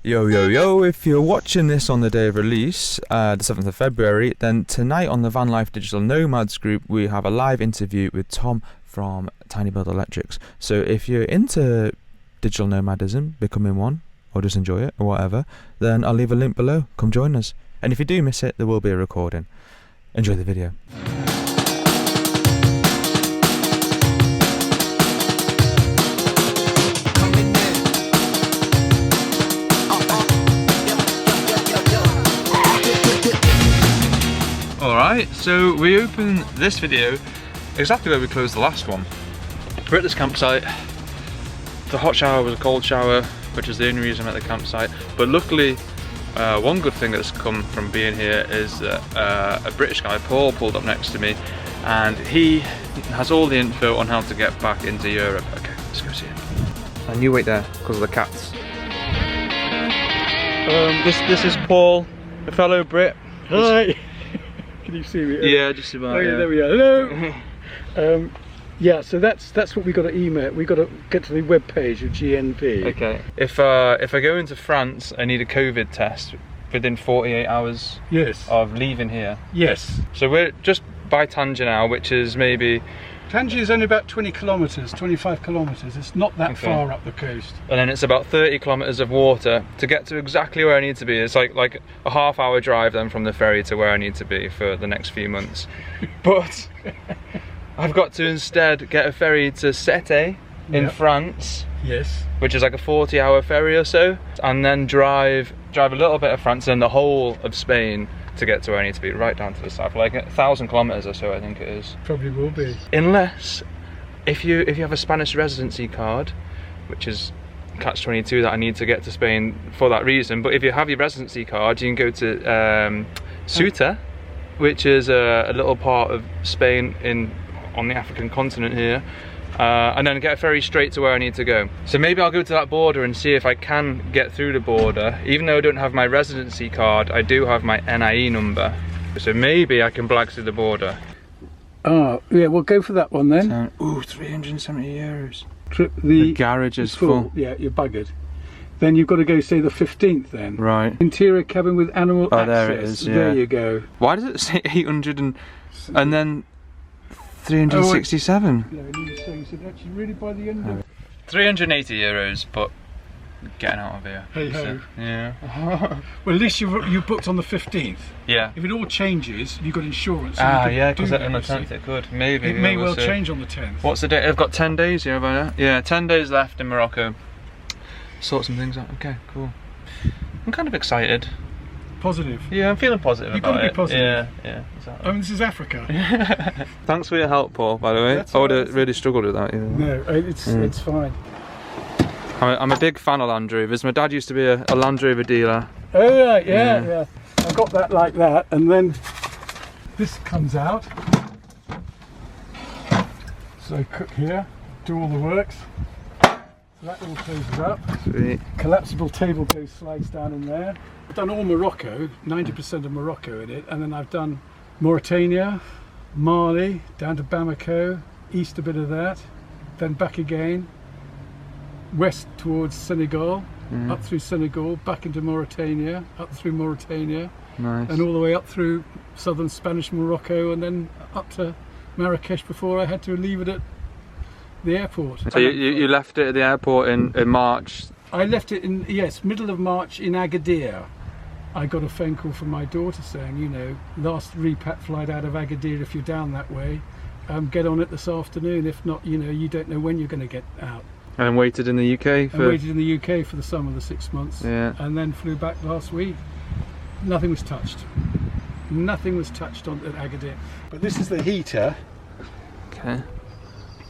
Yo, yo, yo, if you're watching this on the day of release, the 7th of February, then tonight on the Vanlife Digital Nomads group, we have a live interview with Tom from Tiny Build Electrics. So if you're into digital nomadism, becoming one, or just enjoy it, or whatever, then I'll leave a link below. Come join us. And if you do miss it, there will be a recording. Enjoy the video. Alright, so we open this video exactly where we closed the last one. We're at this campsite. The hot shower was a cold shower, which is the only reason I'm at the campsite. But luckily, one good thing that's come from being here is that a British guy, Paul, pulled up next to me, and he has all the info on how to get back into Europe. Okay, let's go see him. And you wait there because of the cats. This is Paul, a fellow Brit. Hi. Can you see me? Yeah, just about. Oh yeah, there we are. Hello. Yeah, so that's what we got to email. We got to get to the web page of GNV. Okay. If I go into France, I need a COVID test within 48 hours. Yes. Of leaving here. Yes. So we're just by Tanger now, which is maybe. Tanger is only about 20 kilometres, 25 kilometres. It's not that far up the coast. And then it's about 30 kilometres of water to get to exactly where I need to be. It's like a half-hour drive then from the ferry to where I need to be for the next few months. But I've got to instead get a ferry to Ceuta in France. Yes. Which is like a 40-hour ferry or so, and then drive a little bit of France and the whole of Spain to get to where I need to be, right down to the south, like 1,000 kilometers or so, I think it is. Probably will be. Unless, if you have a Spanish residency card, which is catch-22 that I need to get to Spain for that reason. But if you have your residency card, you can go to Ceuta, which is a little part of Spain on the African continent here. And then get a ferry straight to where I need to go. So maybe I'll go to that border and see if I can get through the border. Even though I don't have my residency card, I do have my NIE number. So maybe I can blag through the border. Oh, yeah, we'll go for that one then. Ooh, 370 euros. The garage is full. Yeah, you're buggered. Then you've got to go, say, the 15th then. Right. Interior cabin with animal access. There it is, yeah. There you go. Why does it say 800 and then 367? So that's really by the end of 380 euros, but getting out of here. Hey ho. So, yeah. Well, at least you booked on the 15th. Yeah. If it all changes, you've got insurance. So Yeah, because on the 10th it could. Maybe. It may well change on the 10th. What's the date? I've got 10 days here by now. Yeah, 10 days left in Morocco. Sort some things out. Okay, cool. I'm kind of excited. Positive. Yeah, I'm feeling positive about it. You've got to be positive. Yeah, exactly. I mean, this is Africa. Thanks for your help, Paul, by the way. That's I would have really struggled with that. Yeah. No, it's fine. I'm a big fan of Land Rovers. My dad used to be a Land Rover dealer. Oh right, yeah. I got that like that, and then this comes out. So I cook here, do all the works. So that all closes up. Sweet. Collapsible table slides down in there. I've done all Morocco, 90% of Morocco in it, and then I've done Mauritania, Mali, down to Bamako, east a bit of that, then back again, west towards Senegal, up through Senegal, back into Mauritania, up through Mauritania, Nice. and all the way up through southern Spanish Morocco, and then up to Marrakesh before I had to leave it at the airport. So you left it at the airport in March? I left it in, middle of March in Agadir. I got a phone call from my daughter saying, you know, last repat flight out of Agadir, if you're down that way, get on it this afternoon. If not, you know, you don't know when you're going to get out. And waited in the UK for... I waited in the UK for the summer, the 6 months, and then flew back last week. Nothing was touched. Nothing was touched at Agadir. But this is the heater. Okay.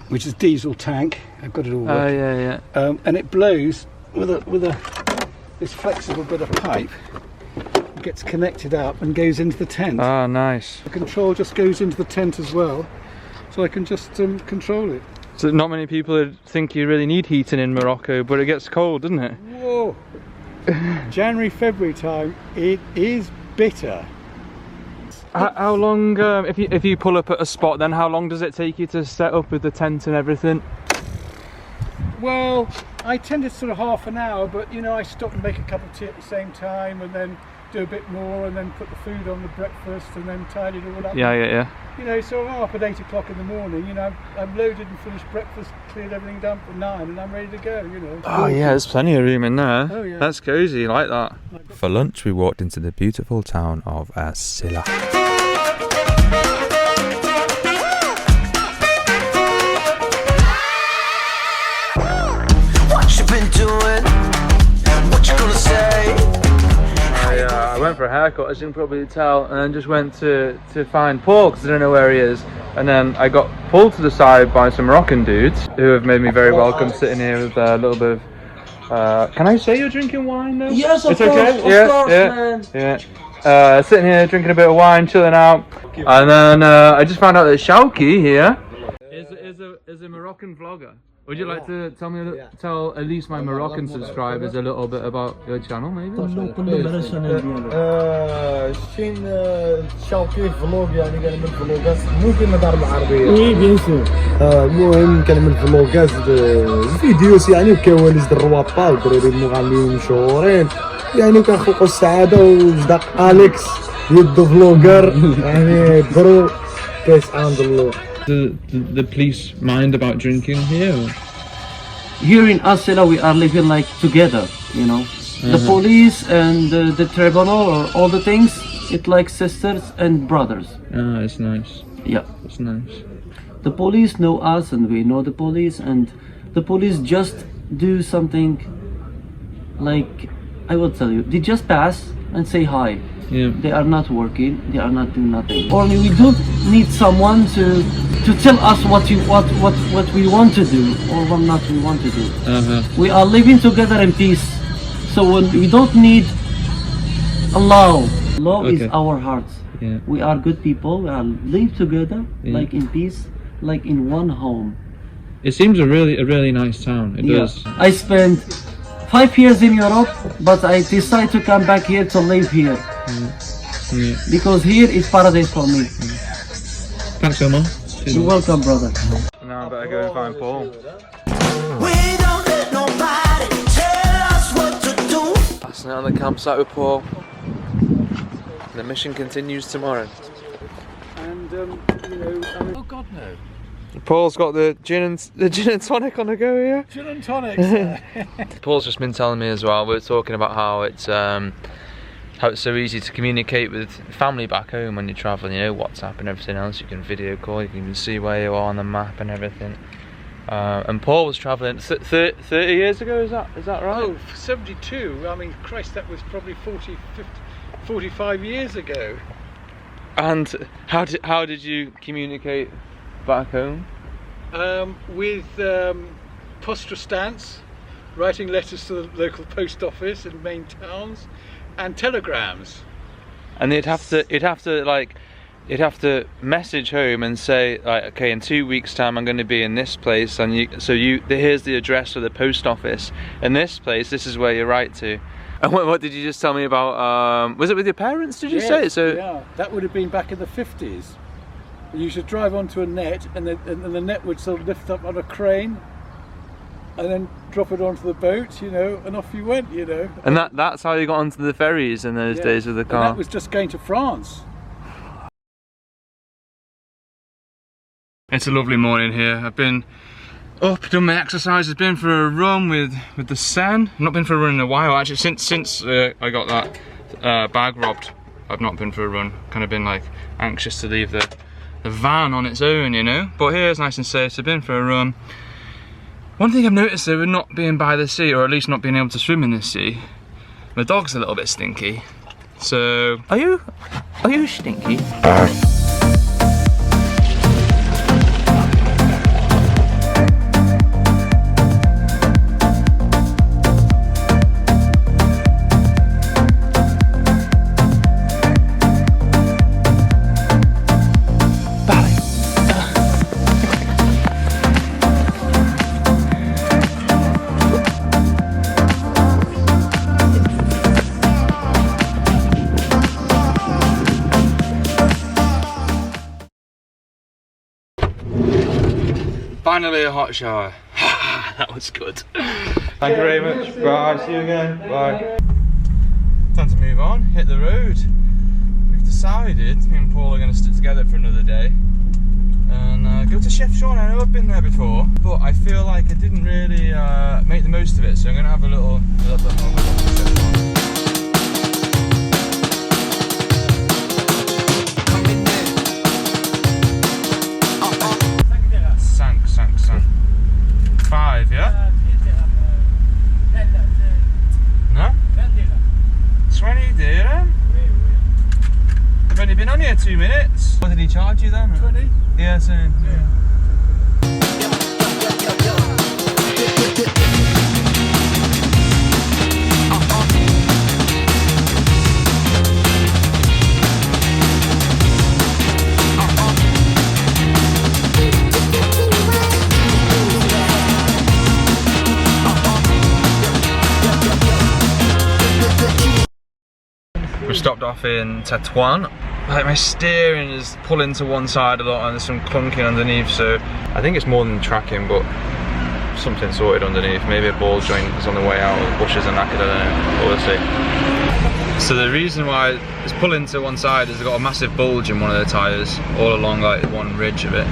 Which is diesel tank. I've got it all working. Yeah. And it blows with this flexible bit of pipe. It gets connected up and goes into the tent. Ah, nice. The control just goes into the tent as well, so I can just control it. So not many people think you really need heating in Morocco, but it gets cold, doesn't it? Whoa! January, February time, it is bitter. How long, if you pull up at a spot, then how long does it take you to set up with the tent and everything? Well, I tend to sort of half an hour, but you know, I stop and make a cup of tea at the same time, and then do a bit more, and then put the food on the breakfast, and then tidy it all up. Yeah. You know, so I'm up at 8 o'clock in the morning. You know, I've loaded and finished breakfast, cleared everything down for 9, and I'm ready to go. You know. Oh yeah, there's plenty of room in there. Oh yeah. That's cozy, like that. For lunch, we walked into the beautiful town of Ceuta. I went for a haircut, as you can probably tell, and then just went to find Paul because I don't know where he is. And then I got pulled to the side by some Moroccan dudes who have made me very welcome, sitting here with a little bit of. Can I say you're drinking wine though? Yes, of it's course, okay? of course, man. Yeah. Sitting here drinking a bit of wine, chilling out, and then I just found out that 𝐂𝐴𝐡𝐚𝐨𝐿 here is a Moroccan vlogger. Would you like to tell me, tell at least my Moroccan subscribers a little bit about your channel, maybe? شين شاوكي فلوق يعني كان من فلوقات ممكن ندار بالعربية. Oui, bien sûr. المهم كان من فلوقات فيديوز يعني وكواليس الروابا والدراري المغنيين مشهورين يعني كنخلقوا السعادة وجدق أليكس يدو فلوقر يعني برو كيس عند الله. The police mind about drinking here? Or? Here in Ceuta we are living like together, you know. The police and the tribunal or all the things, it's like sisters and brothers. Ah, it's nice. Yeah. It's nice. The police know us and we know the police, and the police just do something like, I will tell you, they just pass and say hi. Yeah. They are not working, they are not doing nothing. Only we don't need someone to tell us what we want to do or what not we want to do. We are living together in peace. So when we don't need a law. Law is our hearts. Yeah. We are good people, we are live together like in peace, like in one home. It seems a really nice town. It does. I spent 5 years in Europe, but I decided to come back here to live here. Because here is paradise for me. Thanks so much. You're welcome, brother. Now I better go and find Paul. We don't let nobody tell us what to do. Last night on the campsite with Paul. The mission continues tomorrow. And you know, oh God no. Paul's got the gin and tonic on the go here. Gin and tonics. Paul's just been telling me as well. We're talking about how it's so easy to communicate with family back home when you're traveling. You know, WhatsApp and everything else. You can video call. You can see where you are on the map and everything. And Paul was traveling 30 years ago. Is that right? Oh, 72. I mean, Christ, that was probably 40, 50, 45 years ago. And how did you communicate back home? With post-restants, writing letters to the local post office in main towns, and telegrams. And you'd have to message home and say, like, okay, in 2 weeks' time I'm going to be in this place, and here's the address of the post office in this place. This is where you write to. And what did you just tell me about? Was it with your parents? Did you say? So yeah, that would have been back in the 50s. You should drive onto a net, and the net would sort of lift up on a crane, and then drop it onto the boat, you know, and off you went, you know. And that's how you got onto the ferries in those days with the car. And that was just going to France. It's a lovely morning here. I've been up, done my exercises, been for a run with the 𝐶𝐴n. I've not been for a run in a while actually. Since I got that bag robbed, I've not been for a run. Kind of been like anxious to leave the van on its own, you know. But here it's nice and safe, so I've been for a run. One thing I've noticed though, with not being by the sea, or at least not being able to swim in this sea, my dog's a little bit stinky. So Are you stinky? finally a hot shower. That was good. Thank you very much. Bye. See you again. Bye. Time to move on. Hit the road. We've decided me and Paul are going to stick together for another day and go to 𝐶𝐻. I know I've been there before, but I feel like I didn't really make the most of it. So I'm going to have a little bit more of a look at 𝐶𝐻. Sank. 5, yeah? No? 20 dirham? I've only been on here 2 minutes. What did he charge you then? 20? Yeah, same. Yeah. We stopped off in Tetuan. Like my steering is pulling to one side a lot and there's some clunking underneath, so I think it's more than tracking, but something sorted underneath. Maybe a ball joint is on the way out, or the bushes are knackered, I don't know, but we'll see. So the reason why it's pulling to one side is they've got a massive bulge in one of the tyres, all along like one ridge of it.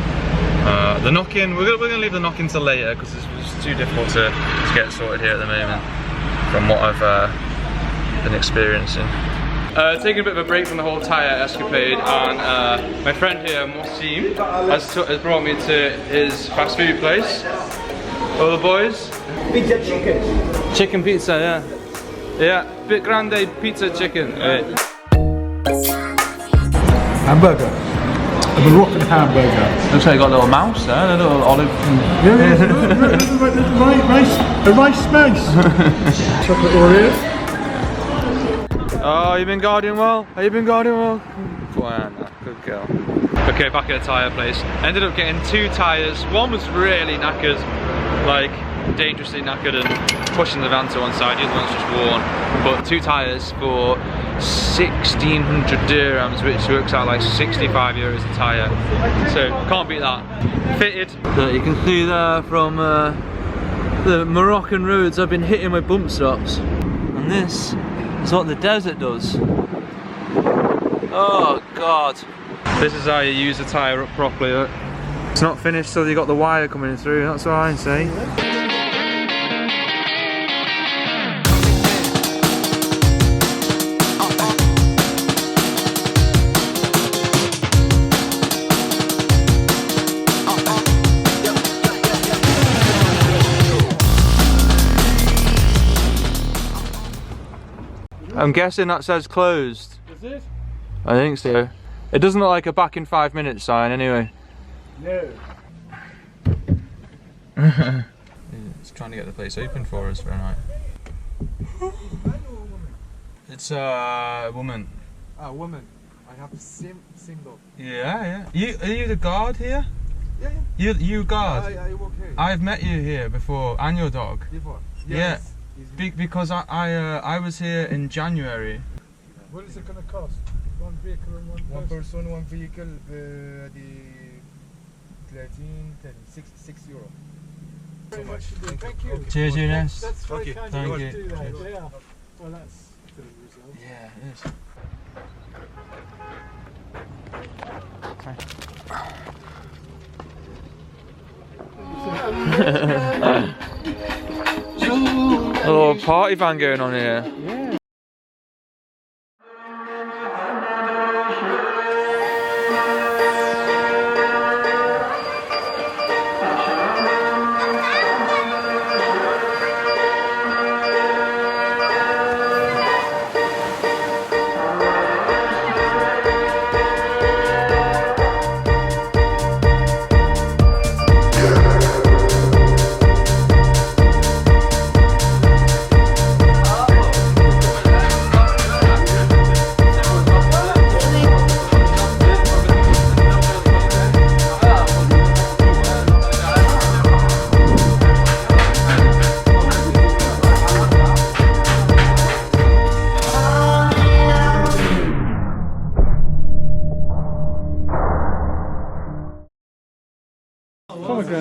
The knock-in, we're going to leave the knock-in till later because it's too difficult to get sorted here at the moment from what I've been experiencing. Taking a bit of a break from the whole tyre escapade, and my friend here, Mohsin, has brought me to his fast food place. All the boys? Pizza chicken. Chicken pizza, yeah. Yeah, bit grande pizza chicken. Hamburger. A Moroccan hamburger. Looks like you got a little mouse there, a little olive. A rice mouse. Chocolate Oreo. Oh, you've been guarding well? Have you been guarding well? Good girl. Okay, back at the tyre place. Ended up getting 2 tyres. One was really knackered, like dangerously knackered and pushing the van to one side. The other one's just worn. But 2 tyres for 1,600 dirhams, which works out like 65 euros a tyre. So, can't beat that. Fitted. You can see there from the Moroccan roads I've been hitting my bump stops. And this is what the desert does. Oh God. This is how you use a tyre up properly. Look. It's not finished till you got the wire coming through, that's what I say. I'm guessing that says closed. Is it? I think so. It doesn't look like a back in 5 minutes sign anyway. No. It's trying to get the place open for us for a night. It's a woman. A woman. I have the same dog. Yeah. Are you the guard here? Yeah. You guard? I work here. I've met you here before, and your dog. Before. Yeah. Yes. Because I was here in January. What is it going to cost? One vehicle and one person? person, one vehicle, the 36 euro. So much. Thank you. Cheers, Eunice. That's very Okay. kind Thank of you you. to do that. Yeah. Well, that's a bit of a result. Yeah, it is. A little party van going on here.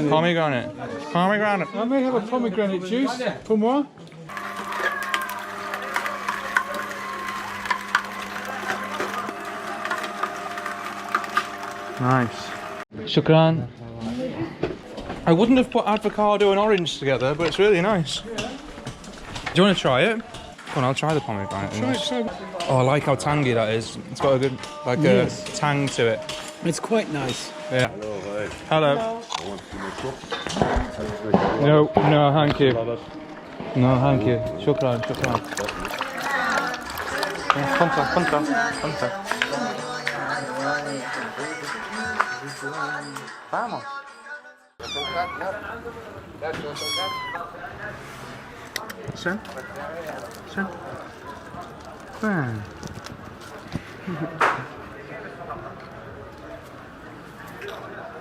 Pomegranate. Pomegranate. I may have a pomegranate juice. Pour moi. Nice. Shukran. I wouldn't have put avocado and orange together, but it's really nice. Do you want to try it? Come on, I'll try the pomegranate. Try. Oh, I like how tangy that is. It's got a good, like a tang to it. It's quite nice. Yeah. Hello. No, no, thank you. No, thank you. Shukran, shukran. Conta. Vamos. Sen.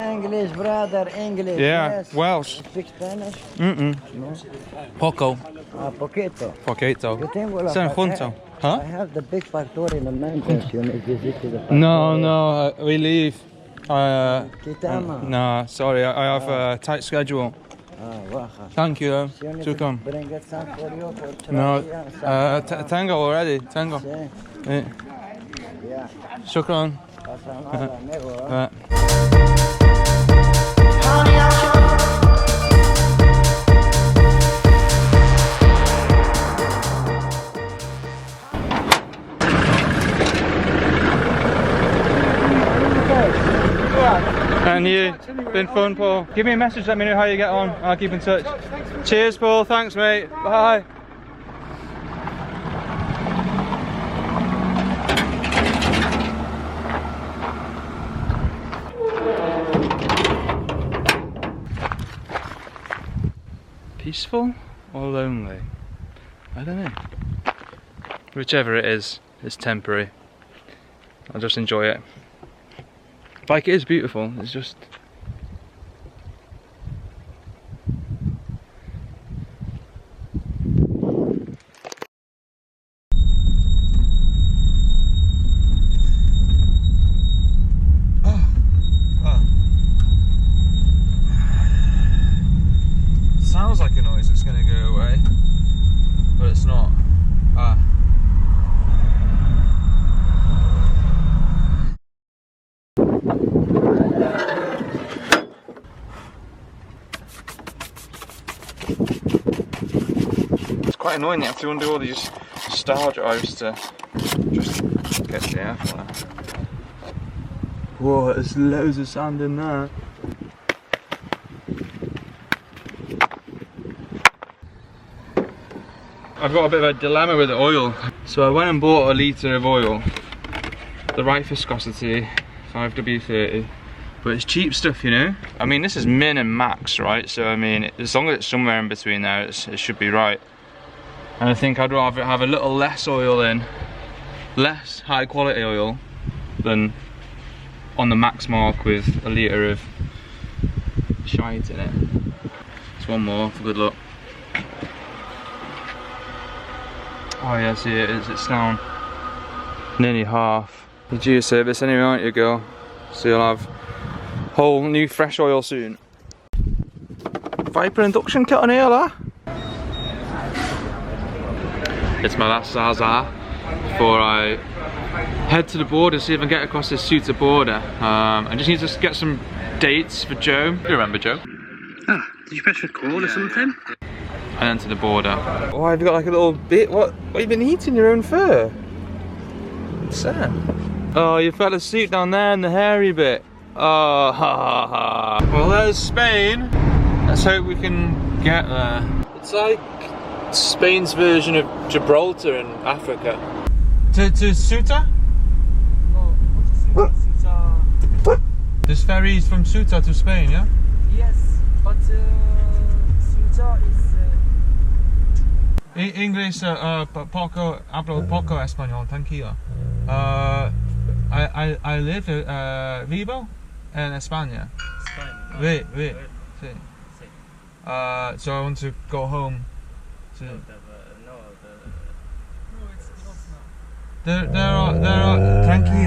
English, brother, English. Yeah, Yes. Welsh. Speak Spanish? Poco. Poquito. Poquito. Yo tengo la Sen junto. Huh? I have the big factory in the mountains. You may visit the factory. No, we leave. Kitevanman. No, sorry, I have a tight schedule. Waha. Thank you though. You need To to come. bring it some for you for No, Tracia, tango already. Tango. some- Yeah. Yeah. Shukran. Pasa nada, amigo. And you, been fun, Paul. Give me a message, let me know how you get on. I'll keep in touch. Cheers, Paul. Thanks, mate. Bye. Peaceful or lonely? I don't know. Whichever it is, it's temporary. I'll just enjoy it. Like, it is beautiful, it's just... Sounds like a noise that's going to go away, but it's not. It's quite annoying, you have to undo all these star drives to just get the airflow. Whoa, there's loads of sand in there. I've got a bit of a dilemma with the oil. So I went and bought a litre of oil, the right viscosity, 5W30, but it's cheap stuff, you know? I mean, this is min and max, right? So I mean, as long as it's somewhere in between there, it should be right. And I think I'd rather have a little less oil in, less high quality oil, than on the max mark with a litre of shite in it. Just one more for good luck. Oh yeah, see it's down nearly half. You're due service anyway, aren't you, girl? So you'll have whole new fresh oil soon. Viper induction kit on here, lah. It's my last Zaza before I head to the border, see if I can get across this Ceuta border. I just need to get some dates for Joe. You remember Joe? Ah, did you press record or something? And then to the border. Oh, I've got like a little bit. What have you been eating your own fur? What's that? Oh, you fell asleep down there in the hairy bit. Oh, ha ha. Well, there's Spain. Let's hope we can get there. It's like Spain's version of Gibraltar in Africa. To Ceuta? No, not Ceuta. There's ferries from Ceuta to Spain, yeah? Yes, but Ceuta is. Inglés, hablo poco español, tranquilo. I live, vivo en España. Spain. Oui, sí. So I want to go home. No, it's not now. There are,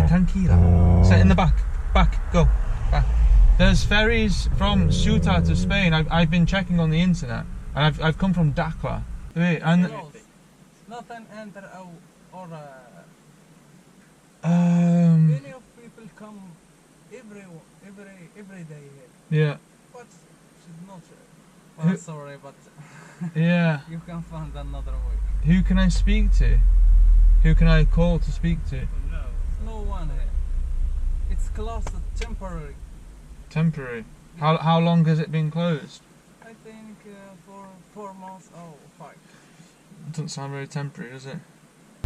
tranquila. Sit in the back, go, back. There's ferries from Ceuta to Spain. I've been checking on the internet, and I've come from Dakar. Wait, and nothing enter or um. many of people come every day here. Yeah. But she's not. Well, sorry, but Yeah. you can find another way. Who can I speak to? Who can I call to speak to? No one here. It's closed temporary. Temporary. How long has it been closed? I think for 4 months. Oh, 5. It doesn't sound very temporary, does it?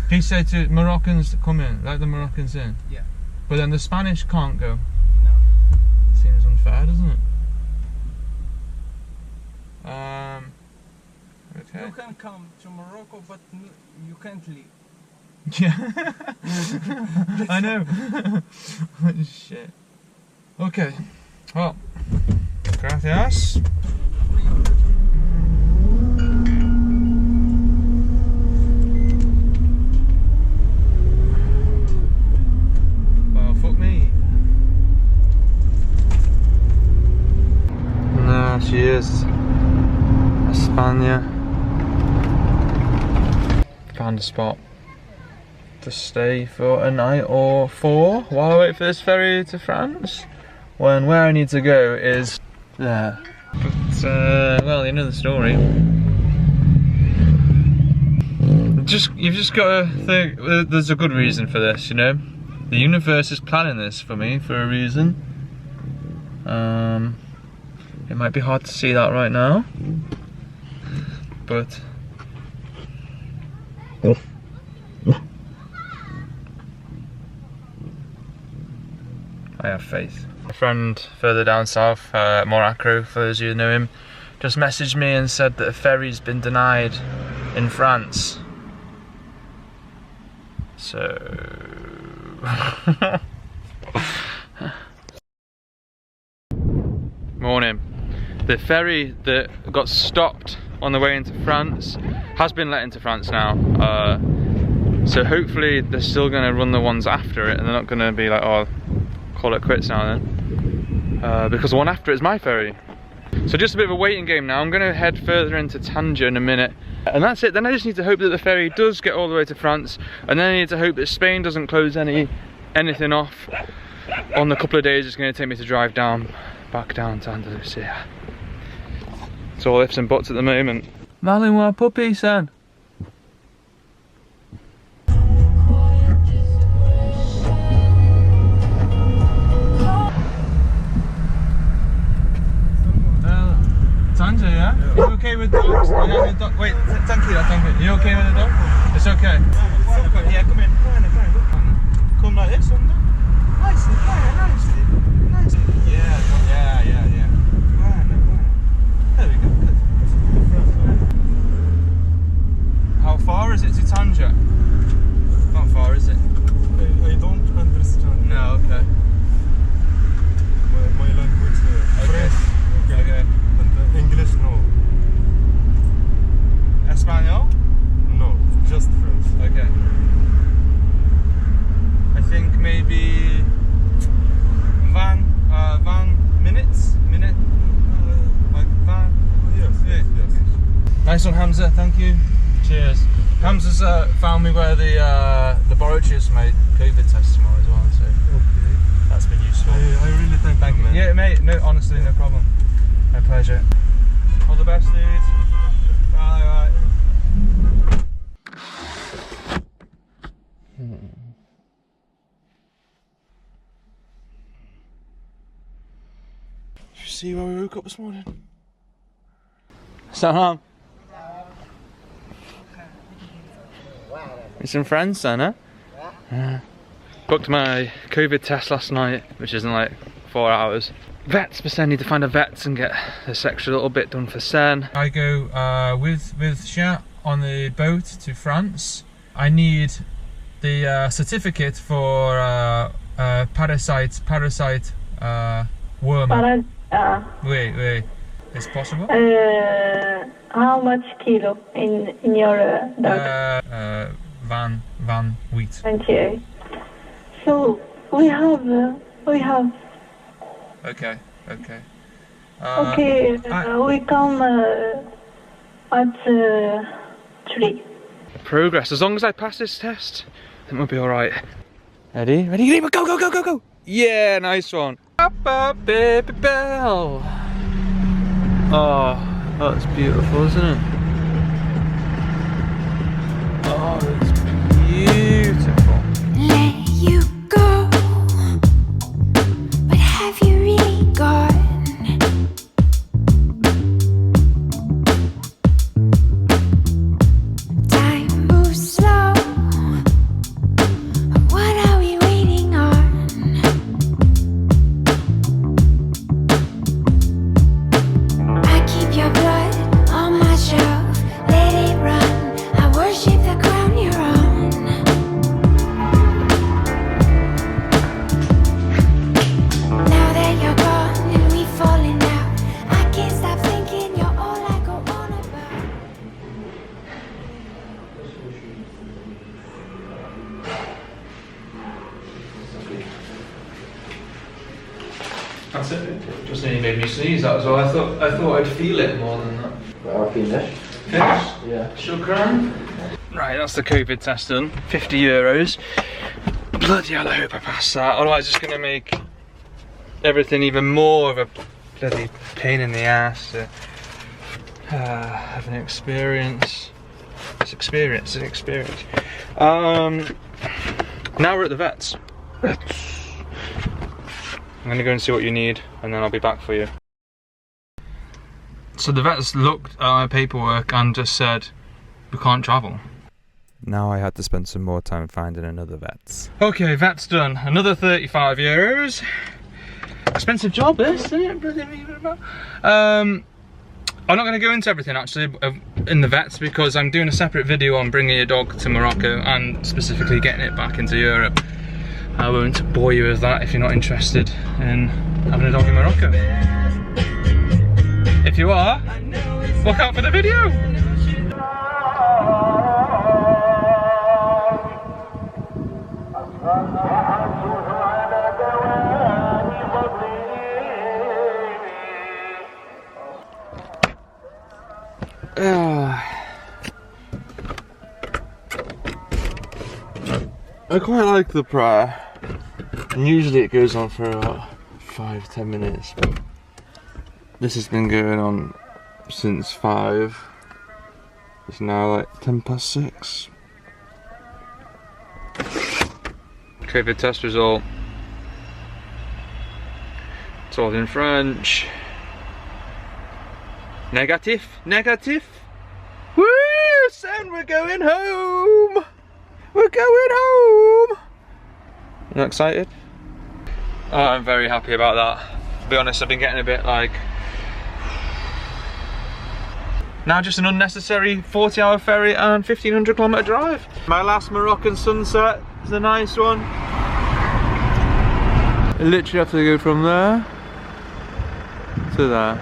He said to Moroccans to come in, let the Moroccans in. Yeah. But then the Spanish can't go. No. Seems unfair, doesn't it? Okay. You can come to Morocco, but you can't leave. Yeah. I know. Shit. Okay. Well, gracias. Well, fuck me. Nah, she is. España. Found a spot to stay for a night or 4 while I wait for this ferry to France, when where I need to go is there. But well, you know the story. You've just got to think there's a good reason for this, you know. The universe is planning this for me for a reason. It might be hard to see that right now, but I have faith. A friend further down south, MOROCCO, for those of you who know him, just messaged me and said that a ferry's been denied in France. So... Morning. The ferry that got stopped on the way into France has been let into France now. So hopefully they're still going to run the ones after it, and they're not going to be like, oh, call it quits now then. Because the one after it is my ferry. So just a bit of a waiting game now. I'm going to head further into Tanger in a minute. And that's it. Then I just need to hope that the ferry does get all the way to France. And then I need to hope that Spain doesn't close anything off on the couple of days it's going to take me to drive back down to Andalusia. It's all ifs and buts at the moment. Malinois puppy, son. Tanger, yeah? Are you okay with dogs? Wait, thank you. Are you okay with the dog? It's okay. Yeah, come in. Come like this, under. Nicely. Yeah. There we go, good. How far is it to Tanger? Not far, is it? I don't understand. No, okay. My language French. Okay. And English, no. Espanol? No, just French. Okay. I think maybe van minutes? Like van? Yes. Nice one, Hamza, thank you. Cheers. Hamza's found me where the laboratories for my COVID test tomorrow as well, so Okay. that's been useful. I really thank you, man. Yeah, mate, no, honestly, no problem. My pleasure. All the best, dudes. Bye. Did you see where we woke up this morning? Salam. With some friends then, huh? Yeah. Booked my COVID test last night, which is in like 4 hours. Vets, but I need to find a vet and get this extra little bit done for Sen. I go with Sha on the boat to France. I need the certificate for parasite worm. Wait, it's possible? How much kilo in your dog? Van wheat. 28. So we have. Okay. Okay. Okay, we come at 3. Progress. As long as I pass this test, then we'll be alright. Ready? Ready? Go, go, go, go, go! Yeah, nice one. Up, up, baby bell. Oh, that's beautiful, isn't it? Oh, it's beautiful. Let you go, but have you really gone? Time moves slow. What are we waiting on? I keep your blood on my shelf, let it run. I worship the ground you're on. Now that you're gone and we've fallen out, I can't stop thinking you're all I go on about. That's it. Just nearly made me sneeze that as well. I thought I'd feel it more than that. Well, finished. Finished? Yeah. Shukran. Right, that's the COVID test done. €50. Bloody hell, I hope I pass that. Otherwise it's gonna make everything even more of a bloody pain in the ass to have an experience. It's experience, it's experience. Now we're at the vets. I'm gonna go and see what you need, and then I'll be back for you. So the vets looked at my paperwork and just said, we can't travel. Now I had to spend some more time finding another vet. Okay, vet's done. Another €35. Expensive job this, isn't it? I'm not going to go into everything actually in the vets because I'm doing a separate video on bringing your dog to Morocco and specifically getting it back into Europe. I won't bore you with that if you're not interested in having a dog in Morocco. If you are, look out for the video! I quite like the prayer, and usually it goes on for about 5-10 minutes, but this has been going on since 5. It's now like 6:10. COVID test result. It's all in French. Negative, negative. Woo! Son, we're going home. We're going home. You not excited? Oh, I'm very happy about that. To be honest, I've been getting a bit like. Now just an unnecessary 40-hour ferry and 1,500-kilometer drive. My last Moroccan sunset is a nice one. I literally have to go from there to there.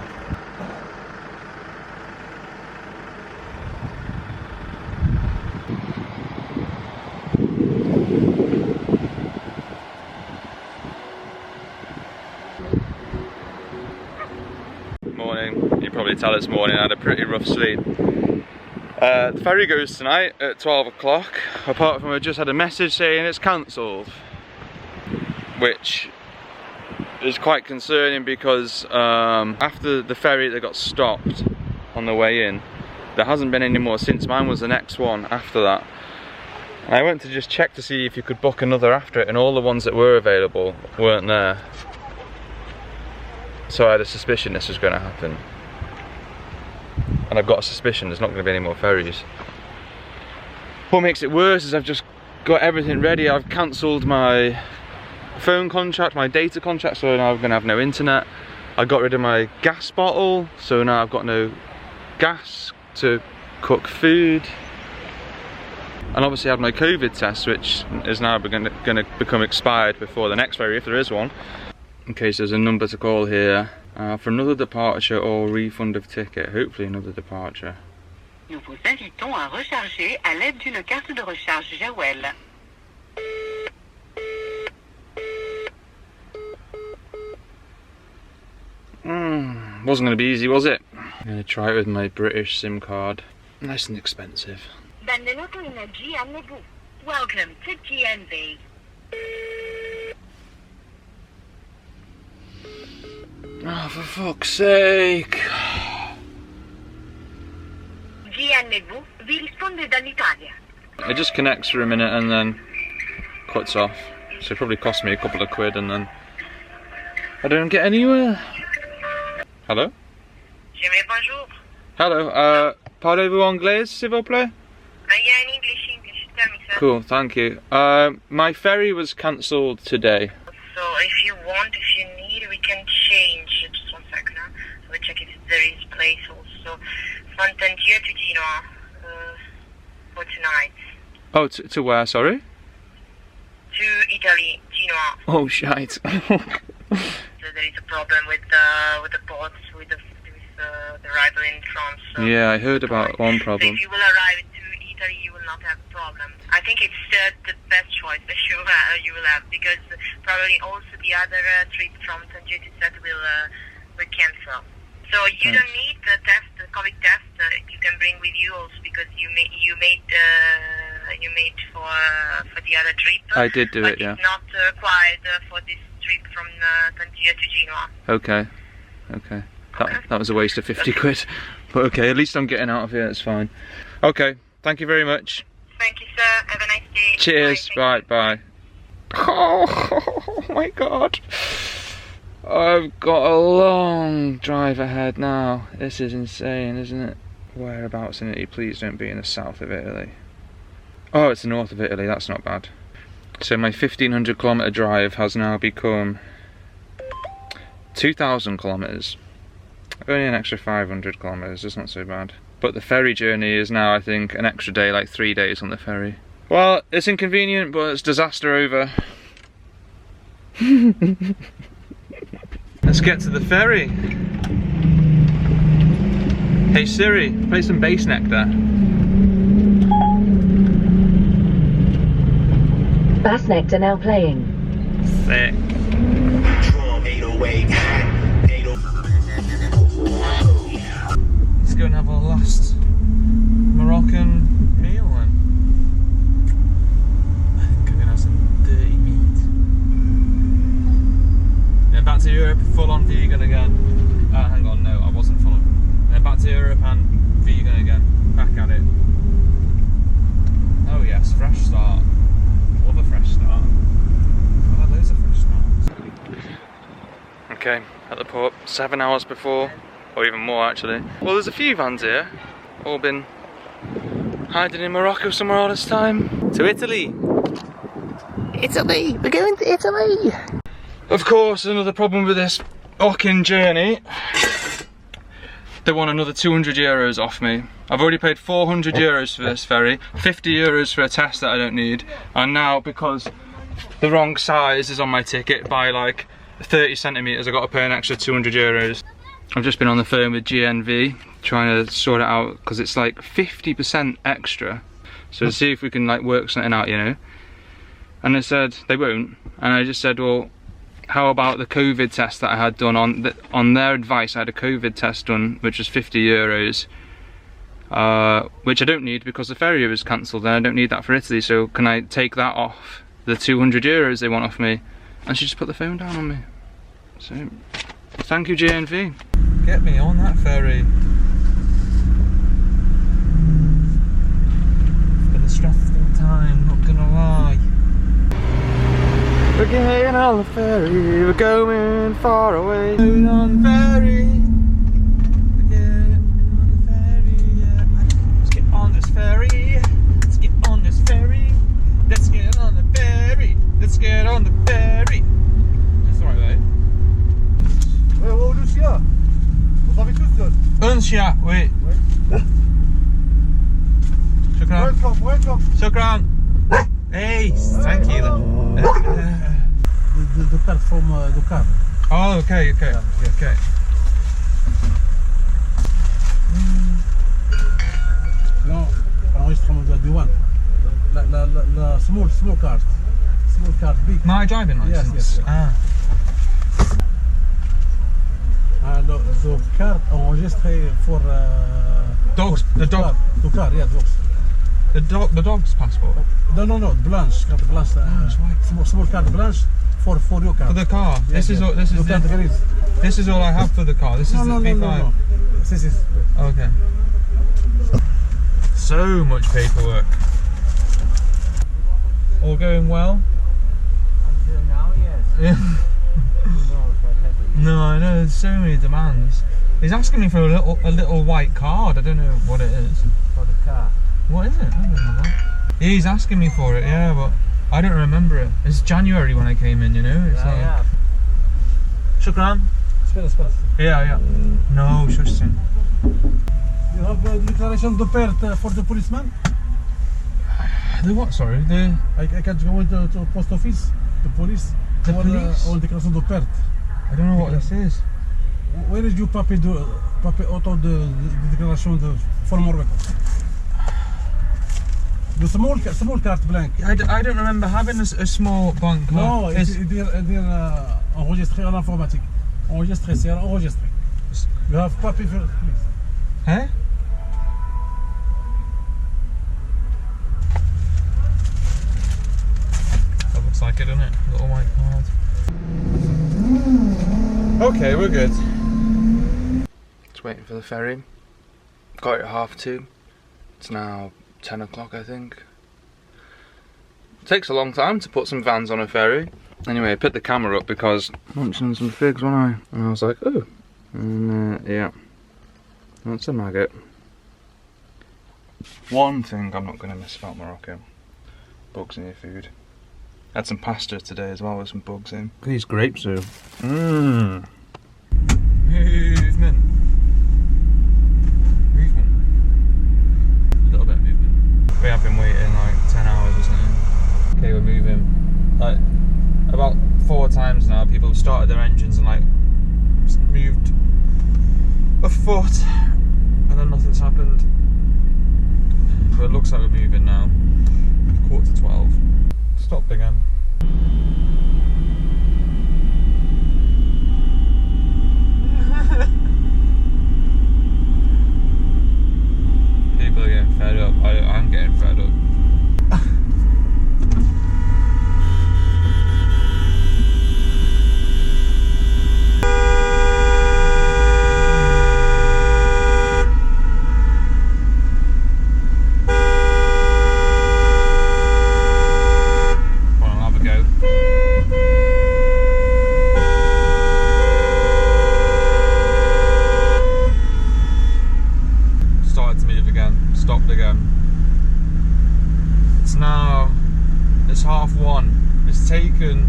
Morning. You probably tell it's morning. I had a pretty rough sleep. The ferry goes tonight at 12 o'clock. Apart from I just had a message saying it's cancelled, which is quite concerning because after the ferry that got stopped on the way in, there hasn't been any more since. Mine was the next one after that. And I went to just check to see if you could book another after it, and all the ones that were available weren't there. So I had a suspicion this was going to happen. And I've got a suspicion there's not going to be any more ferries. What makes it worse is I've just got everything ready. I've cancelled my phone contract, my data contract, so now I'm going to have no internet. I got rid of my gas bottle, so now I've got no gas to cook food. And obviously I had my COVID test, which is now going to become expired before the next ferry, if there is one. In case there's a number to call here for another departure or refund of ticket. Hopefully another departure. Nous vous invitons à recharger à l'aide d'une carte de recharge 𝐿. Wasn't going to be easy, was it? I'm going to try it with my British SIM card. Nice and expensive. Benvenuto in 𝐺NV. Welcome to GNV. Oh, for fuck's sake. GNV vi risponde dall'Italia. It just connects for a minute and then cuts off. So it probably cost me a couple of quid and then I don't get anywhere. Hello? Bonjour. Hello, parlez-vous anglais, s'il vous plaît? Yeah, in English. Tell me, sir. Cool, thank you. My ferry was cancelled today. So if you want, if you need, we can change. Just 1 second. Huh? So we check if there is place also. Fontainebleau to Genoa for tonight. Oh, to where, sorry? To Italy, Genoa. Oh, shite. So there is a problem with the ports, with the arrival in France. So Yeah, I heard about one problem. So if you will arrive to Italy, you will not have a problem. I think it's the best choice that you will have, because probably also the other trip from Tangier to Ceuta will cancel. So you don't need the test, the COVID test. You can bring with you also, because you made for the other trip. I did do but it, yeah. It's not required for this trip from Tangier to Genoa. Okay. That was a waste of 50 quid. But okay, at least I'm getting out of here, it's fine. Okay, thank you very much. Thank you, sir. Have a nice day. Cheers, bye. Oh my god. I've got a long drive ahead now. This is insane, isn't it? Whereabouts in Italy? Please don't be in the south of Italy. Oh, it's the north of Italy, that's not bad. So my 1500 kilometre drive has now become 2000 kilometres. Only an extra 500 kilometres, it's not so bad. But the ferry journey is now, I think, an extra day, like 3 days on the ferry. Well, it's inconvenient, but it's disaster over. Let's get to the ferry. Hey Siri, play some bass nectar. Bass nectar now playing. Sick. Let's go and have our last Moroccan meal then. I think I'm gonna have some dirty meat. Then back to Europe, full on vegan again. Hang on, no, I wasn't full on. Then back to Europe and vegan again. Back at it. Oh yes, fresh start. Love a fresh start. I've had loads of fresh starts. Okay, at the port, 7 hours before. Or even more actually. Well, there's a few vans here, all been hiding in Morocco somewhere all this time. To Italy! Italy! We're going to Italy! Of course, another problem with this fucking journey. They want another 200 euros off me. I've already paid 400 euros for this ferry, 50 euros for a test that I don't need, and now because the wrong size is on my ticket by like 30 centimetres, I've got to pay an extra 200 euros. I've just been on the phone with GNV trying to sort it out because it's like 50% extra. So to see if we can like work something out, you know. And they said they won't. And I just said, well, how about the COVID test that I had done on their advice? I had a COVID test done, which was 50 euros, which I don't need because the ferry was cancelled and I don't need that for Italy. So can I take that off the 200 euros they want off me? And she just put the phone down on me. So thank you, GNV. Get me on that ferry. It's been a stressful time, not gonna lie. We're getting on the ferry, we're going far away. Going on the ferry. We're getting on the ferry, yeah. Let's get on this ferry. Let's get on this ferry. Let's get on the ferry. Let's get on the ferry. That's the right way. Vous avez tous seul. Un chien, oui. Shukran. Welcome. Shukran. Hey, thank you. The platform, the car. Oh, okay. Non, enregistrement de la douane. La small card. Small card, big. My driving license? Yes. Ah. The card enregistré for dogs. The dog. The car, yeah, dogs. The dog's passport. No, blanche. Carte blanche. Small carte blanche for your car. For the car. Yeah, this is all I have for the car. This is the V5. No. This is okay. So much paperwork. All going well? Until now, yes. Yeah. Who knows what happens? No, I know, there's so many demands. He's asking me for a little white card. I don't know what it is. For the car. What is it? I don't know. He's asking me for it, yeah, but I don't remember it. It's January when I came in, you know? It's Yeah. Shukran. Yeah. No, shukran. You have a declaration de perte for the policeman? The what, sorry? I can't go into the post office, the police. The police? Or declaration de perte. I don't know what this is. Where did you papi auto the declaration for MOROCCO? The small carte blanche. I don't remember having a small blank card. No, it's enregistré en informatique. Enregistré, c'est enregistré. You have papi for please. Huh? That looks like it, doesn't it? Little white card. Okay, we're good. Just waiting for the ferry. Got it at 2:30. It's now 10 o'clock, I think. It takes a long time to put some vans on a ferry. Anyway, I picked the camera up because I mentioned some figs, wasn't I? And I was like, oh. And yeah. That's a maggot. One thing I'm not going to miss about Morocco. Bugs in your food. Had some pasta today as well with some bugs in. These grapes are... Movement. A little bit of movement. We have been waiting like 10 hours or something. Okay, we're moving. Like, about 4 times now, people have started their engines and like moved a foot and then nothing's happened. But it looks like we're moving now. 11:45. Stopped again. People are getting fed up. I'm getting fed up. Stopped again. It's 1:30. It's taken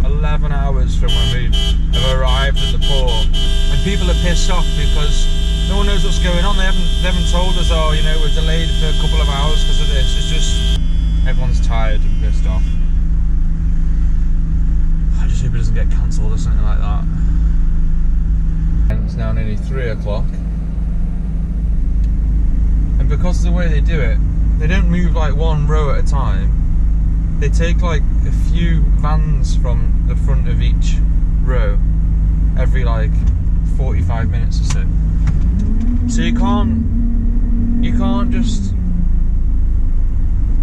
11 hours from when we have arrived at the port, and people are pissed off because no one knows what's going on. They haven't told us, oh, you know, we're delayed for a couple of hours because of this. It's just everyone's tired and pissed off. I just hope it doesn't get cancelled or something like that. And it's now nearly 3 o'clock. And because of the way they do it, they don't move like one row at a time. They take like a few vans from the front of each row every like 45 minutes or so. So you can't just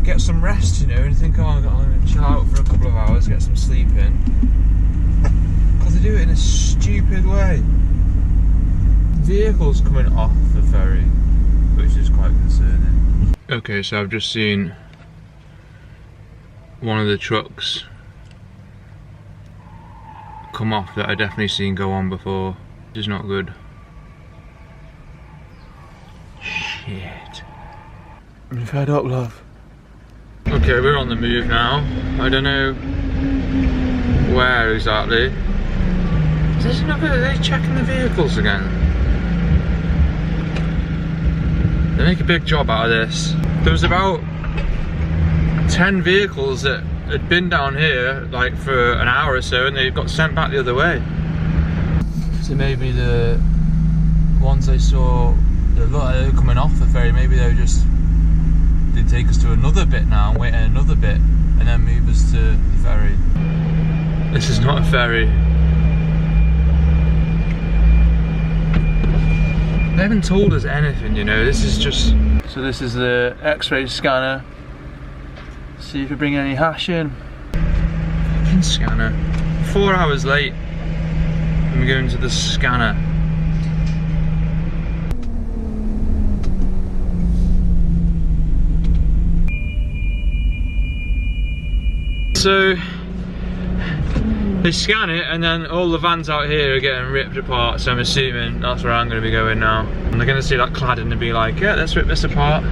get some rest, you know, and think, oh, I'm going to chill out for a couple of hours, get some sleep in. Because they do it in a stupid way. Vehicles coming off the ferry, which is quite concerning. Okay, so I've just seen one of the trucks come off that I definitely seen go on before. This is not good. Shit. I'm fed up, love. Okay, we're on the move now. I don't know where exactly. Are they checking the vehicles again? They make a big job out of this. There was about 10 vehicles that had been down here like for an hour or so, and they got sent back the other way. So maybe the ones I saw that looked like they were coming off the ferry, maybe they'd take us to another bit now and wait at another bit and then move us to the ferry. This is not a ferry. haven't told us anything, you know. This is just... So this is the X-ray scanner. See if we bring any hash in. Fucking scanner. 4 hours late. And we're going to the scanner. So they scan it, and then all the vans out here are getting ripped apart, so I'm assuming that's where I'm going to be going now. And they're going to see that cladding and be like, yeah, let's rip this apart.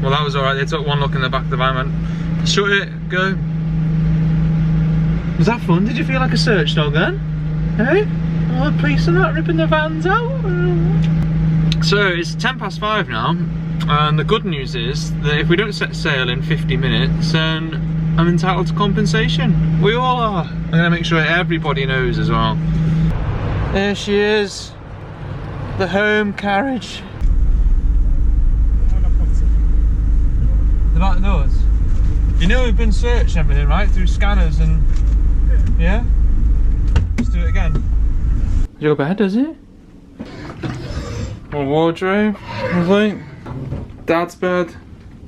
Well, that was alright. They took one look in the back of the van and went, shut it, go. Was that fun? Did you feel like a search dog then? Hey? Oh, the police are not ripping the vans out. So it's 5:10 now, and the good news is that if we don't set sail in 50 minutes, then I'm entitled to compensation. We all are. I'm gonna make sure everybody knows as well. There she is, the home carriage. The back doors. You know we've been searching everything, right? Through scanners and... Yeah? Let's do it again. Your bed, is it? My wardrobe, lovely. Dad's bed,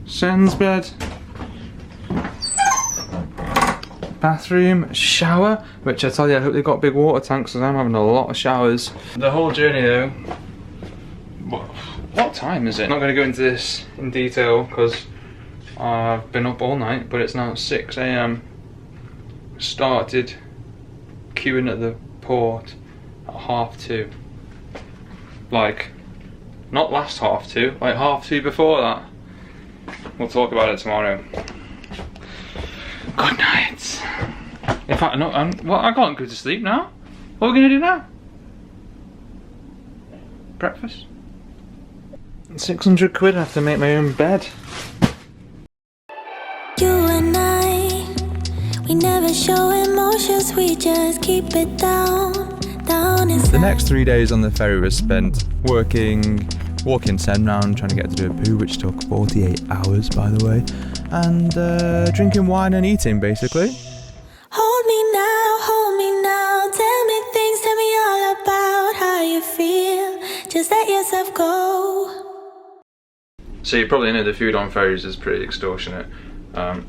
Shen's bed. Bathroom, shower, which I tell you, I hope they've got big water tanks because I'm having a lot of showers. The whole journey though, what time is it? I'm not going to go into this in detail because I've been up all night, but it's now 6 AM. Started queuing at the port at 2:30. Like, not last 2:30, like 2:30 before that. We'll talk about it tomorrow. Good night. In fact, no, I can't go to sleep now. What are we gonna do now? Breakfast? 600 quid, I have to make my own bed. You and I, we never show emotions, we just keep it down inside. The next 3 days on the ferry was spent working, walking Seine round, trying to get to Dubbo, which took 48 hours by the way, and drinking wine and eating basically. Hold me now, tell me things, tell me all about how you feel, just let yourself go. So you probably know the food on ferries is pretty extortionate. I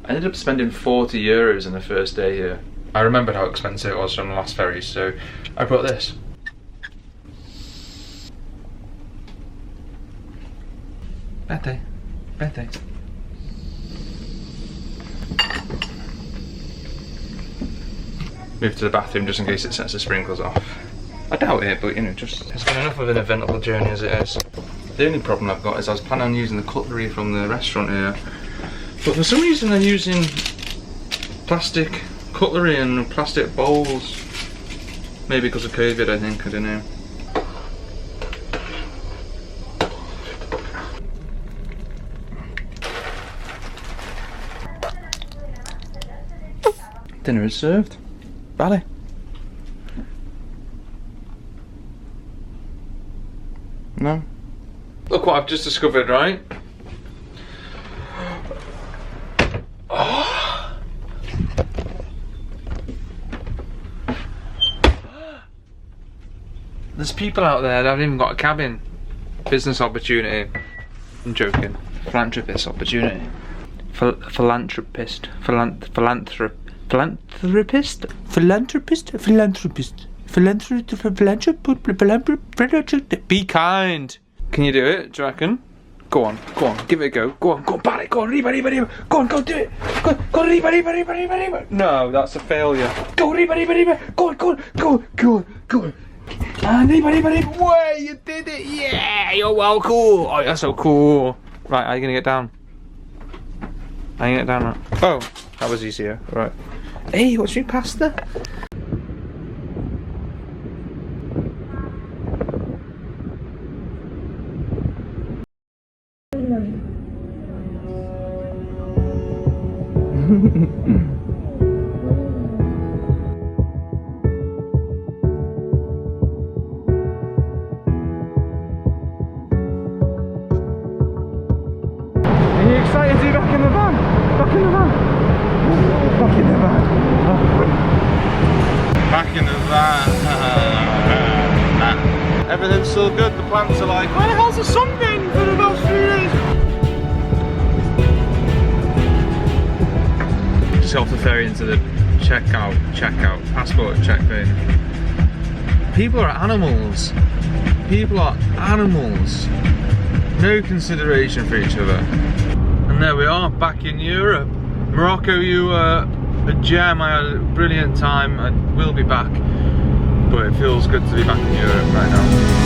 ended up spending 40 euros in the first day here. I remembered how expensive it was from the last ferry, so I brought this. Bete. Move to the bathroom just in case it sets the sprinklers off. I doubt it, but you know, just it's been enough of an eventful journey as it is. The only problem I've got is I was planning on using the cutlery from the restaurant here, but for some reason they're using plastic cutlery and plastic bowls. Maybe because of COVID, I think, I don't know. Dinner is served. Bally. No. Look what I've just discovered, right? Oh. There's people out there that haven't even got a cabin. Business opportunity. I'm joking. Philanthropist opportunity. Philanthropist. Be kind. Can you do it? Do you reckon? Go on, give it a go. Go on, Barry, go on, Reba. Go on, do it. Go, Reba. No, that's a failure. Go, Reba. Go on. And Reba. Way, you did it. Yeah, you're well cool. Oh, you're so cool. Right, are you gonna get down? Now? Oh, that was easier. Right. Hey, what's your pasta? Are you excited to be back in the van? Back in the van. it's all good. The plants are like, where the hell's the sun been for the last 3 days? Just off the ferry into the checkout, passport check thing. People are animals. People are animals. No consideration for each other. And there we are, back in Europe. Morocco, you were a gem. I had a brilliant time. I will be back. But it feels good to be back in Europe right now.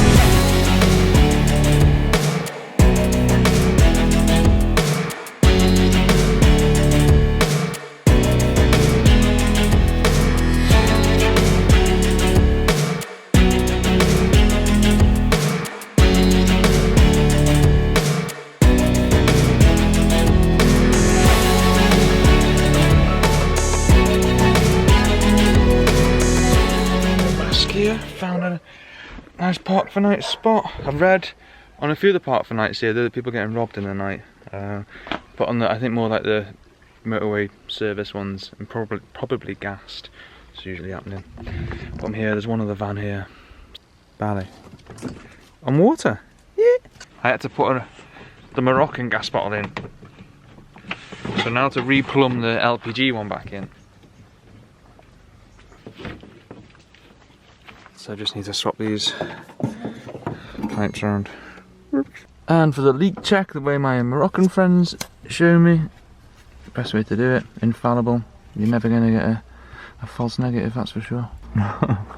Found a nice park for night spot. I've read on a few of the park for nights here that people getting robbed in the night, but on the, I think more like the motorway service ones, and probably gassed. It's usually happening. But I'm here. There's one other van here. Bally. On water. Yeah. I had to put the Moroccan gas bottle in, so now to replumb the LPG one back in. So I just need to swap these pipes around. And for the leak check, the way my Moroccan friends show me, the best way to do it, infallible. You're never going to get a false negative, that's for sure.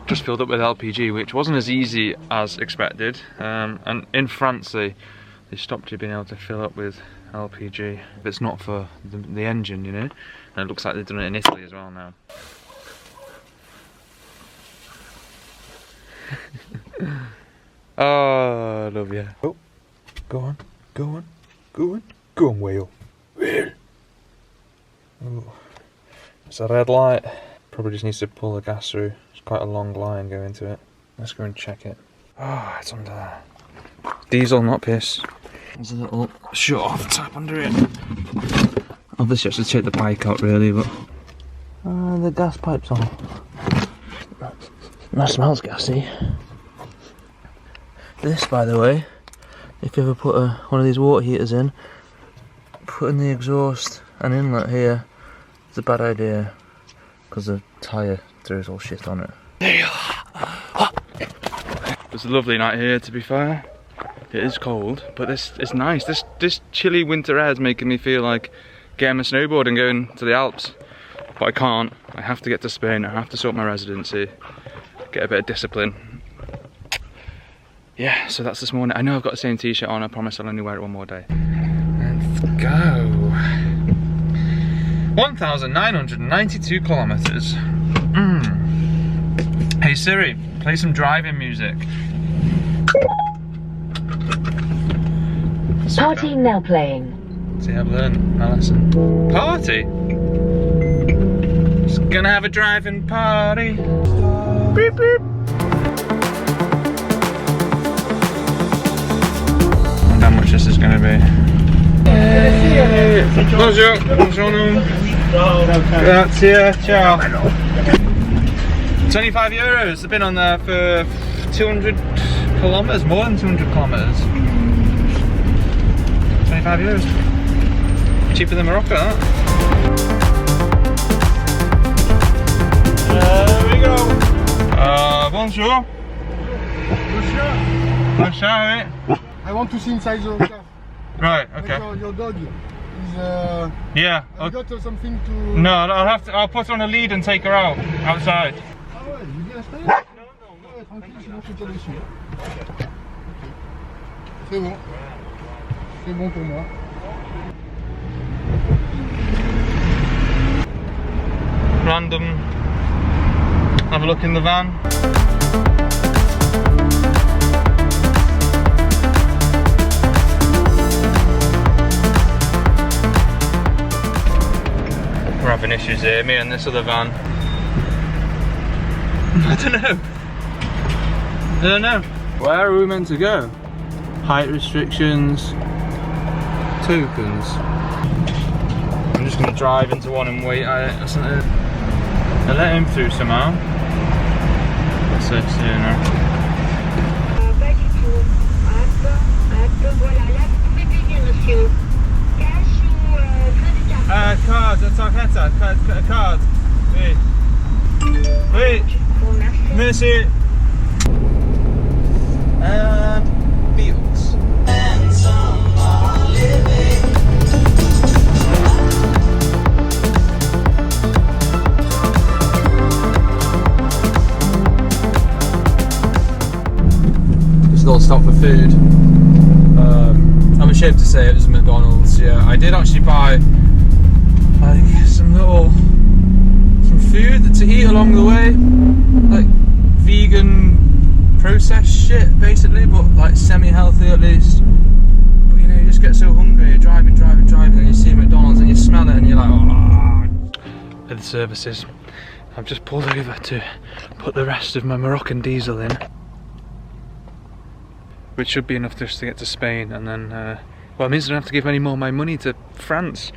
Just filled up with LPG, which wasn't as easy as expected. And in France, they stopped you being able to fill up with LPG if it's not for the engine, you know. And it looks like they've done it in Italy as well now. Oh, I love you. Oh, go on, go on, go on, go on, whale. Whale. Oh, it's a red light. Probably just needs to pull the gas through. It's quite a long line going to it. Let's go and check it. Oh, it's under there. Diesel, not piss. There's a little shut off tap under it. Obviously I should take the bike out really, but the gas pipe's on. That smells gassy. This, by the way, if you ever put one of these water heaters in, putting the exhaust and inlet here is a bad idea, because the tyre throws all shit on it. It's a lovely night here, to be fair. It is cold, but this is nice. This chilly winter air is making me feel like getting my snowboard and going to the Alps. But I can't. I have to get to Spain. I have to sort my residency, get a bit of discipline. Yeah, so that's this morning. I know I've got the same t-shirt on. I promise I'll only wear it one more day. Let's go. 1,992 kilometers. Hey Siri, play some driving music. Party now playing. See, I've learned my lesson. Party? Just gonna have a driving party. Beep beep. How much this is going to be. Bonjour, buongiorno. Grazie, ciao. 25 euros. I've been on there for 200 kilometers, more than 200 kilometers. 25 euros. Cheaper than Morocco, that. There we go. Bonjour. Bonjour. I want to see inside the car. Right, okay. Your dog is yeah. I've got something to... No, I'll put her on a lead and take her out outside. Ah ouais, je viens installer? Non, tranquille, sinon je te laisse dessus. C'est bon. C'est bon pour moi. Random. Have a look in the van. We're having issues here, me and this other van. I don't know. Where are we meant to go? Height restrictions, tokens. I'm just going to drive into one and wait. I let him through somehow. That's it, see you now. Baggage Card, tarjeta, card. Oui. Oui. Merci. And Beatles. Just got to stop for food. I'm ashamed to say it was McDonald's. Yeah, I did actually buy like some food to eat along the way, like vegan processed shit basically, but like semi-healthy at least. But you know, you just get so hungry, you're driving and you see McDonald's and you smell it and you're like, oh. At the services, I've just pulled over to put the rest of my Moroccan diesel in, which should be enough just to get to Spain, and then well, it means I don't have to give any more of my money to France.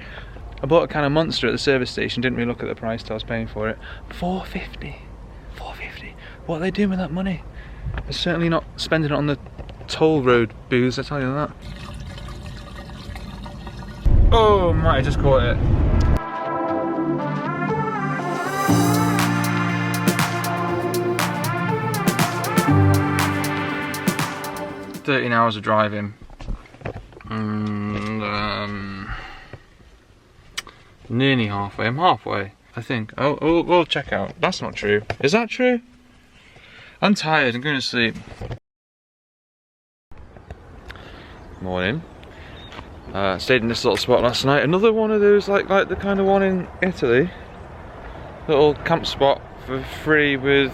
I bought a can of Monster at the service station, didn't really look at the price till I was paying for it. $4.50. $4.50. What are they doing with that money? They're certainly not spending it on the toll road booze, I tell you that. Oh, might have just caught it. – 13 hours of driving. And nearly halfway. I'm halfway, I think. Oh, we'll check out. That's not true. Is that true? I'm tired. I'm going to sleep. Morning. Stayed in this little spot last night. Another one of those, like the kind of one in Italy. Little camp spot for free with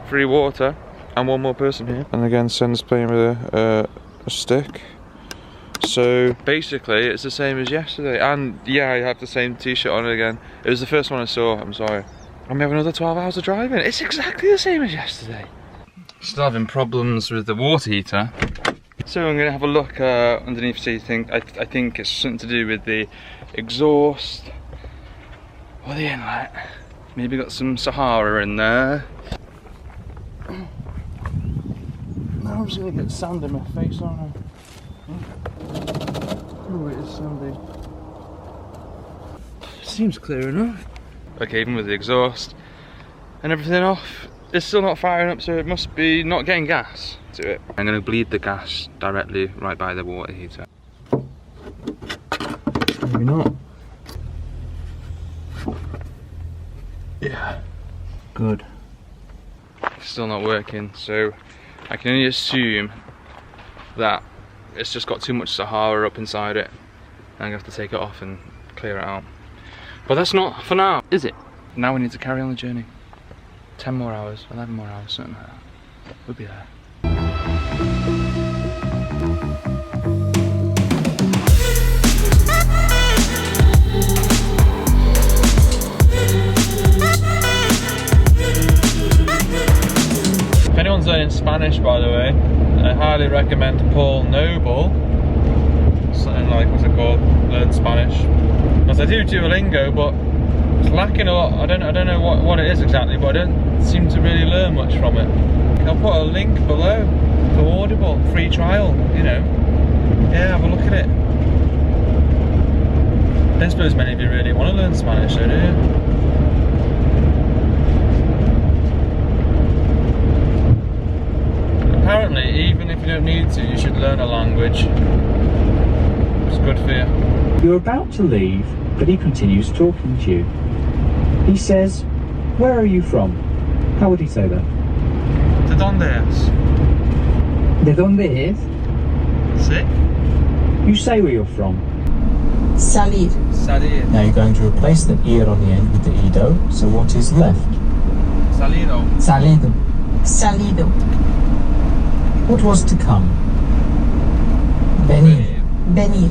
free water and one more person here. And again, Sen's playing with a stick. So basically it's the same as yesterday, and yeah, I have the same t-shirt on again. It was the first one I saw, I'm sorry. And we have another 12 hours of driving. It's exactly the same as yesterday. Still having problems with the water heater. So I'm gonna have a look underneath, see, I think it's something to do with the exhaust or the inlet. Maybe got some Sahara in there. Now I'm just gonna get sand in my face, aren't I? Oh, it is sandy. Seems clear enough. Okay, even with the exhaust and everything off, it's still not firing up, so it must be not getting gas to it. I'm going to bleed the gas directly right by the water heater. Maybe not. Yeah. Good. Still not working, so I can only assume that it's just got too much Sahara up inside it. I'm gonna have to take it off and clear it out. But that's not for now, is it? Now we need to carry on the journey. 10 more hours, 11 more hours, something like that. We'll be there. If anyone's learning Spanish, by the way, I highly recommend Paul Noble. Something like, what's it called? Learn Spanish. Because I do Duolingo, but it's lacking a lot. I don't know what it is exactly, but I don't seem to really learn much from it. I'll put a link below for Audible, free trial, you know. Yeah, have a look at it. I don't suppose many of you really want to learn Spanish, though, do you? Apparently, even if you don't need to, you should learn a language. It's good for you. You're about to leave, but he continues talking to you. He says, "Where are you from?" How would he say that? ¿De dónde es? ¿De dónde es? Sí. You say where you're from. Salir. Salir. Now you're going to replace the ear on the end with the ido, so what is left? Salido. Salido. Salido. What was to come? Venir. Venir.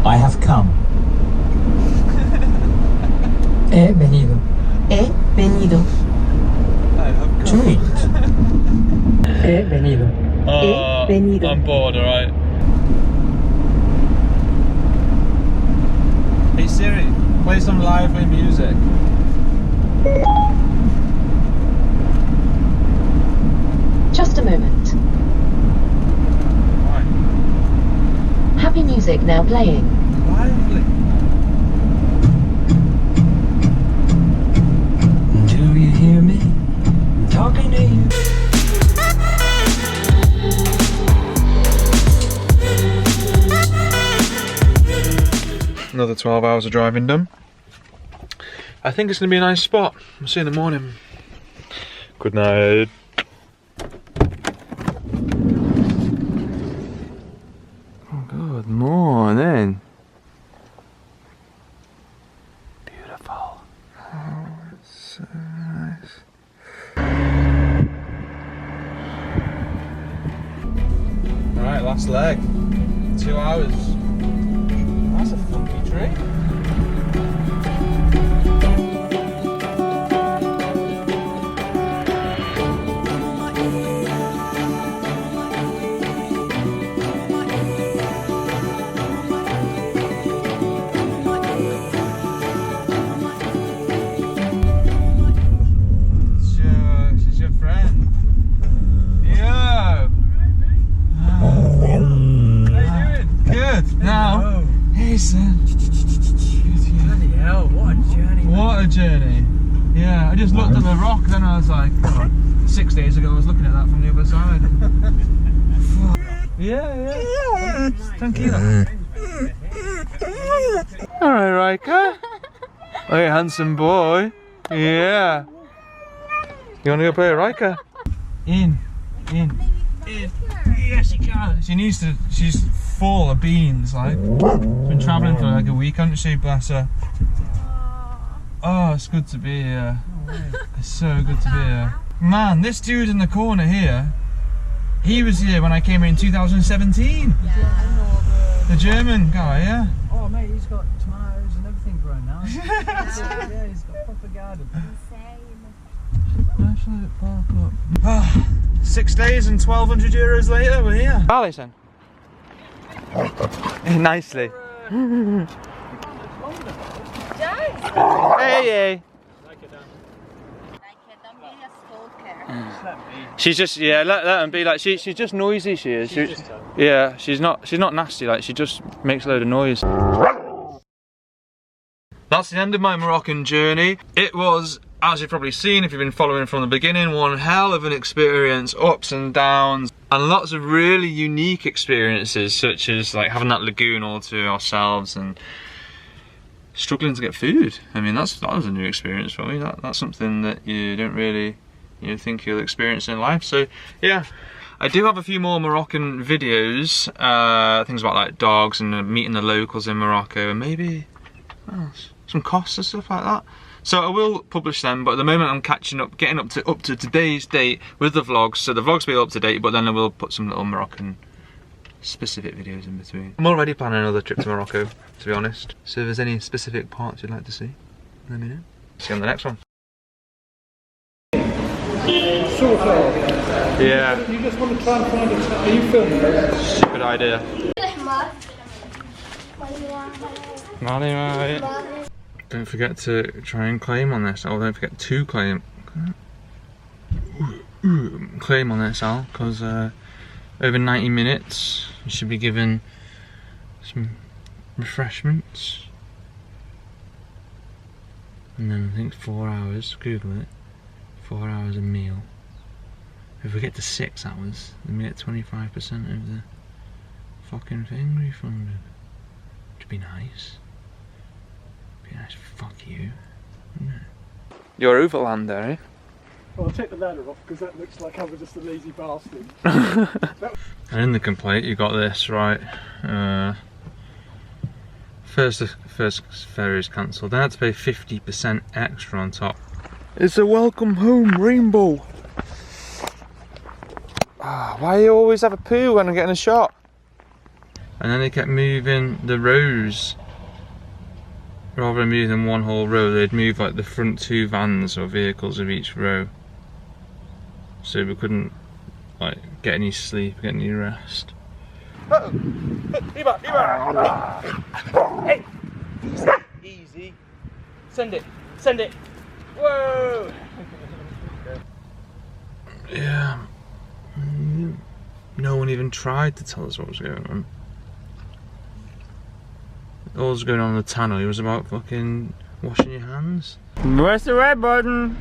I have come. He venido. He venido. To eat. He venido. He venido. I'm bored, alright. Hey Siri, play some lively music. Just a moment. Why? Happy music now playing. Lively. Do you hear me? I'm talking to you. Another 12 hours of driving done. I think it's going to be a nice spot. We'll see you in the morning. Good night. Oh, good morning. Beautiful. Oh, it's so nice. Right, last leg. 2 hours. That's a funky tree. She's your friend. Yo! How you doing? Good. Now, hey son. Bloody hell, what a journey. What a journey. Yeah, I just looked at the rock, then I was like, oh, 6 days ago I was looking at that from the other side. Yeah. Thank you. Alright, Riker. Oh, you handsome boy. Yeah. You wanna go play a Riker? In. Yes, you can. She needs to, she's full of beans, like. She's been travelling for like a week, hasn't she, bless her? Oh, it's good to be here. It's so good to be here. Man, this dude in the corner here, he was here when I came in 2017. The German guy, yeah? Oh mate, he's got tomatoes and everything growing now. Yeah, he's got a proper garden. Oh, 6 days and 1,200 euros later, we're here. Alison. Nicely. Hey. She's just, yeah, let them be. Like she's just noisy. She is. Yeah, she's not nasty. Like she just makes a load of noise. That's the end of my Moroccan journey. It was, as you've probably seen if you've been following from the beginning, one hell of an experience, ups and downs, and lots of really unique experiences, such as like having that lagoon all to ourselves and struggling to get food. I mean, that was a new experience for me. That's something that you don't really think you'll experience in life. So yeah, I do have a few more Moroccan videos, things about like dogs and meeting the locals in Morocco, and maybe some costs and stuff like that. So I will publish them, but at the moment I'm catching up, getting up to today's date with the vlogs. So the vlogs will be up to date, but then I will put some little Moroccan specific videos in between. I'm already planning another trip to Morocco, to be honest. So if there's any specific parts you'd like to see, let me know. See you on the next one. Yeah. You just want to try and find a... Are you filming this? Stupid idea. Don't forget to try and claim on this. Oh, don't forget to claim. Claim on this, Al, because over 90 minutes you should be given some refreshments. And then I think 4 hours, Google it, 4 hours a meal. If we get to 6 hours, then we get 25% of the fucking thing refunded. Which would be nice. Be nice, fuck you, wouldn't it? You're overland there, eh? Well, I'll take the ladder off because that looks like I was just a lazy bastard. And in the complaint you got this, right? First ferry is cancelled. Then I had to pay 50% extra on top. It's a welcome home rainbow. Why you always have a poo when I'm getting a shot? And then they kept moving the rows. Rather than moving one whole row, they'd move like the front 2 vans or vehicles of each row. So we couldn't like get any sleep, get any rest. Uh-oh. Hey! Easy. Send it. Whoa! Yeah. No one even tried to tell us what was going on. all's going on in the tunnel. It was about fucking washing your hands. Where's the red button?